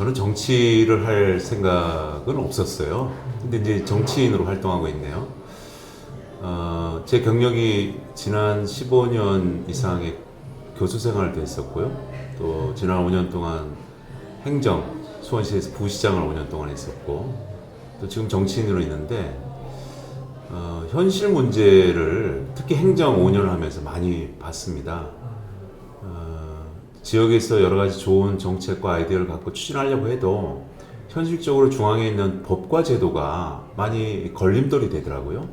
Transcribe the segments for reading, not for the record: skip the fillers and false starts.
저는 정치를 할 생각은 없었어요. 근데 이제 정치인으로 활동하고 있네요. 제 경력이 지난 15년 이상의 교수 생활도 했었고요. 또 지난 5년 동안 수원시에서 부시장을 5년 동안 했었고, 또 지금 정치인으로 있는데, 현실 문제를 특히 행정 5년을 하면서 많이 봤습니다. 지역에서 여러 가지 좋은 정책과 아이디어를 갖고 추진하려고 해도 현실적으로 중앙에 있는 법과 제도가 많이 걸림돌이 되더라고요.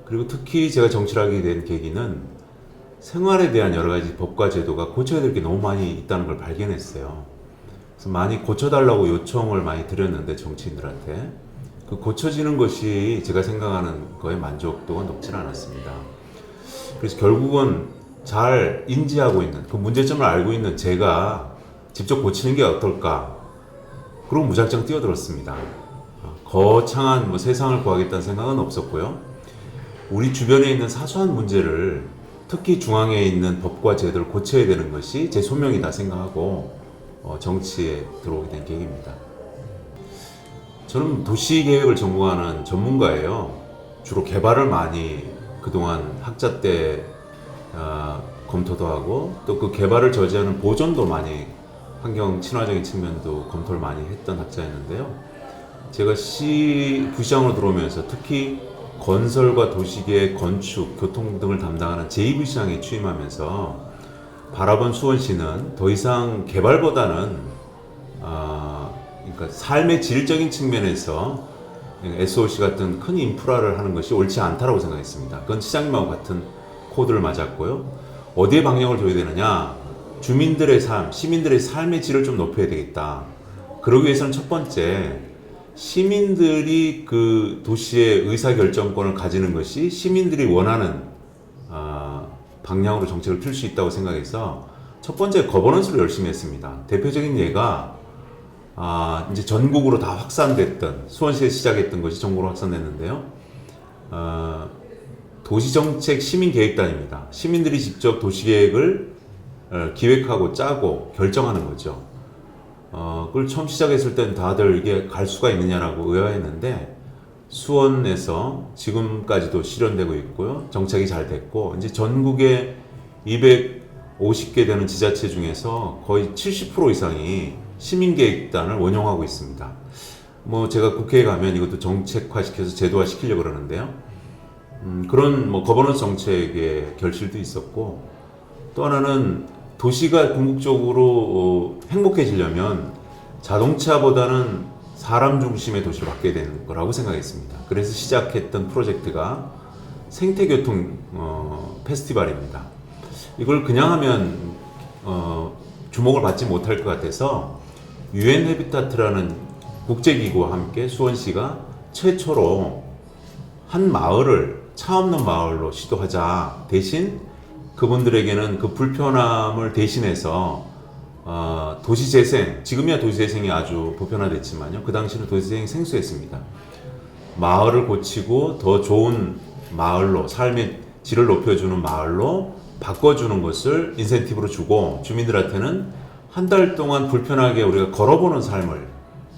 그리고 특히 제가 정치를 하게 된 계기는 생활에 대한 여러 가지 법과 제도가 고쳐야 될 게 너무 많이 있다는 걸 발견했어요. 그래서 많이 고쳐달라고 요청을 많이 드렸는데, 정치인들한테 그 고쳐지는 것이 제가 생각하는 거에 만족도가 높지는 않았습니다. 그래서 결국은 잘 인지하고 있는 그 문제점을 알고 있는 제가 직접 고치는 게 어떨까, 그리고 무작정 뛰어들었습니다. 거창한 세상을 구하겠다는 생각은 없었고요. 우리 주변에 있는 사소한 문제를, 특히 중앙에 있는 법과 제도를 고쳐야 되는 것이 제 소명이다 생각하고 정치에 들어오게 된 계기입니다. 저는 도시계획을 전공하는 전문가예요. 주로 개발을 많이 그동안 학자 때 검토도 하고, 또 그 개발을 저지하는 보존도 많이, 환경 친화적인 측면도 검토를 많이 했던 학자였는데요. 제가 부시장으로 들어오면서 특히 건설과 도시계획, 건축, 교통 등을 담당하는 제2부시장에 취임하면서 바라본 수원시는 더 이상 개발보다는 그러니까 삶의 질적인 측면에서 SOC 같은 큰 인프라를 하는 것이 옳지 않다라고 생각했습니다. 그건 시장님하고 같은 코드를 맞았고요. 어디에 방향을 둬야 되느냐? 주민들의 삶, 시민들의 삶의 질을 좀 높여야 되겠다. 그러기 위해서는 첫 번째, 시민들이 그 도시의 의사결정권을 가지는 것이 시민들이 원하는 방향으로 정책을 필 수 있다고 생각해서 첫 번째 거버넌스를 열심히 했습니다. 대표적인 예가 이제 전국으로 다 확산됐던, 수원시에 시작했던 것이 전국으로 확산됐는데요. 도시정책 시민계획단입니다. 시민들이 직접 도시계획을 기획하고 짜고 결정하는 거죠. 그걸 처음 시작했을 땐 다들 이게 갈 수가 있느냐라고 의아했는데, 수원에서 지금까지도 실현되고 있고요. 정책이 잘 됐고, 이제 전국에 250개 되는 지자체 중에서 거의 70% 이상이 시민계획단을 원용하고 있습니다. 제가 국회에 가면 이것도 정책화시켜서 제도화 시키려고 그러는데요. 그런 거버넌스 정책의 결실도 있었고, 또 하나는 도시가 궁극적으로 행복해지려면 자동차보다는 사람 중심의 도시로 바뀌어야 되는 거라고 생각했습니다. 그래서 시작했던 프로젝트가 생태교통 페스티벌입니다. 이걸 그냥 하면 주목을 받지 못할 것 같아서 UN 해비타트라는 국제기구와 함께 수원시가 최초로 한 마을을 차 없는 마을로 시도하자. 대신 그분들에게는 그 불편함을 대신해서 도시재생, 지금이야 도시재생이 아주 보편화됐지만요, 그 당시는 도시재생이 생소했습니다. 마을을 고치고 더 좋은 마을로, 삶의 질을 높여주는 마을로 바꿔주는 것을 인센티브로 주고, 주민들한테는 한 달 동안 불편하게 우리가 걸어보는 삶을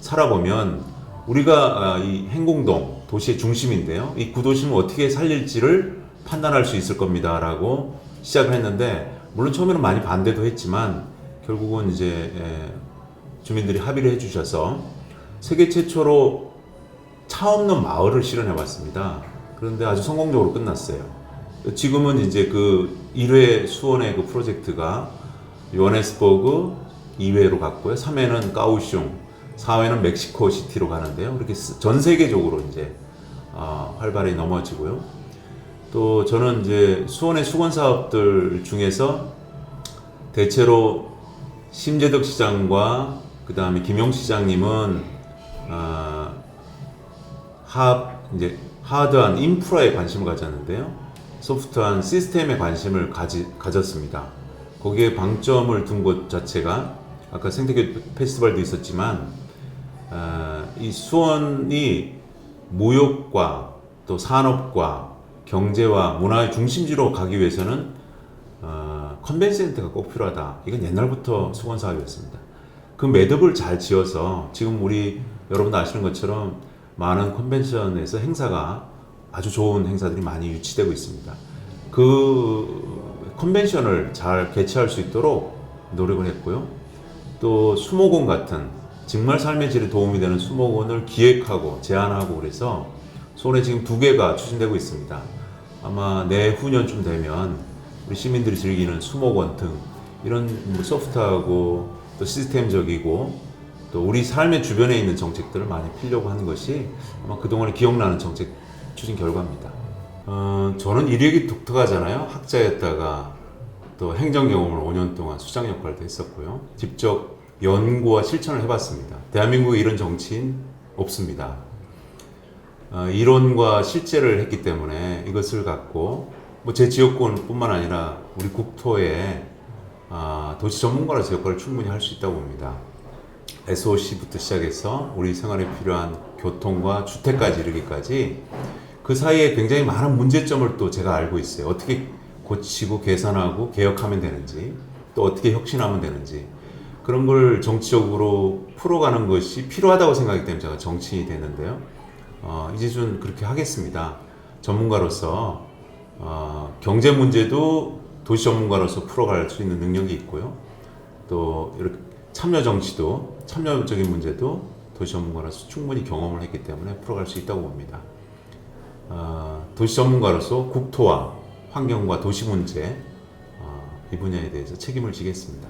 살아보면 우리가 이 행궁동, 도시의 중심인데요, 이 구도심을 어떻게 살릴지를 판단할 수 있을 겁니다 라고 시작을 했는데, 물론 처음에는 많이 반대도 했지만 결국은 이제 주민들이 합의를 해주셔서 세계 최초로 차 없는 마을을 실현해 봤습니다. 그런데 아주 성공적으로 끝났어요. 지금은 이제 그 1회 수원의 그 프로젝트가 요하네스버그 2회로 갔고요. 3회는 까우슝, 4회는 멕시코 시티로 가는데요. 이렇게 전 세계적으로 이제 활발히 넘어지고요. 또 저는 이제 수원의 수건 사업들 중에서 대체로 심재덕 시장과 그 다음에 김용 시장님은 하드한 인프라에 관심을 가졌는데요, 소프트한 시스템에 관심을 가졌습니다. 거기에 방점을 둔 것 자체가 아까 생태교 페스티벌도 있었지만 이 수원이 무역과 또 산업과 경제와 문화의 중심지로 가기 위해서는 컨벤센터가 꼭 필요하다. 이건 옛날부터 수건 사업이었습니다. 그 매듭을 잘 지어서 지금 우리 여러분 아시는 것처럼 많은 컨벤션에서 행사가 아주 좋은 행사들이 많이 유치되고 있습니다. 그 컨벤션을 잘 개최할 수 있도록 노력을 했고요. 또 수목원 같은 정말 삶의 질에 도움이 되는 수목원을 기획하고 제안하고 그래서 서울에 지금 2개가 추진되고 있습니다. 아마 내후년쯤 되면 우리 시민들이 즐기는 수목원 등 이런 소프트하고 또 시스템적이고 또 우리 삶의 주변에 있는 정책들을 많이 피려고 하는 것이 아마 그동안에 기억나는 정책 추진 결과입니다. 저는 이력이 독특하잖아요. 학자였다가 또 행정 경험을 5년 동안 수장 역할도 했었고요. 직접 연구와 실천을 해봤습니다. 대한민국에 이런 정치인 없습니다. 이론과 실제를 했기 때문에 이것을 갖고 뭐 제 지역권뿐만 아니라 우리 국토에 도시 전문가로서 역할을 충분히 할 수 있다고 봅니다. SOC부터 시작해서 우리 생활에 필요한 교통과 주택까지 이르기까지 그 사이에 굉장히 많은 문제점을 또 제가 알고 있어요. 어떻게 고치고 개선하고 개혁하면 되는지 또 어떻게 혁신하면 되는지 그런 걸 정치적으로 풀어가는 것이 필요하다고 생각하기 때문에 제가 정치인이 됐는데요. 이제 좀 그렇게 하겠습니다. 전문가로서 경제 문제도 도시 전문가로서 풀어갈 수 있는 능력이 있고요. 또 이렇게 참여 정치도 참여적인 문제도 도시 전문가로서 충분히 경험을 했기 때문에 풀어갈 수 있다고 봅니다. 도시 전문가로서 국토와 환경과 도시 문제 이 분야에 대해서 책임을 지겠습니다.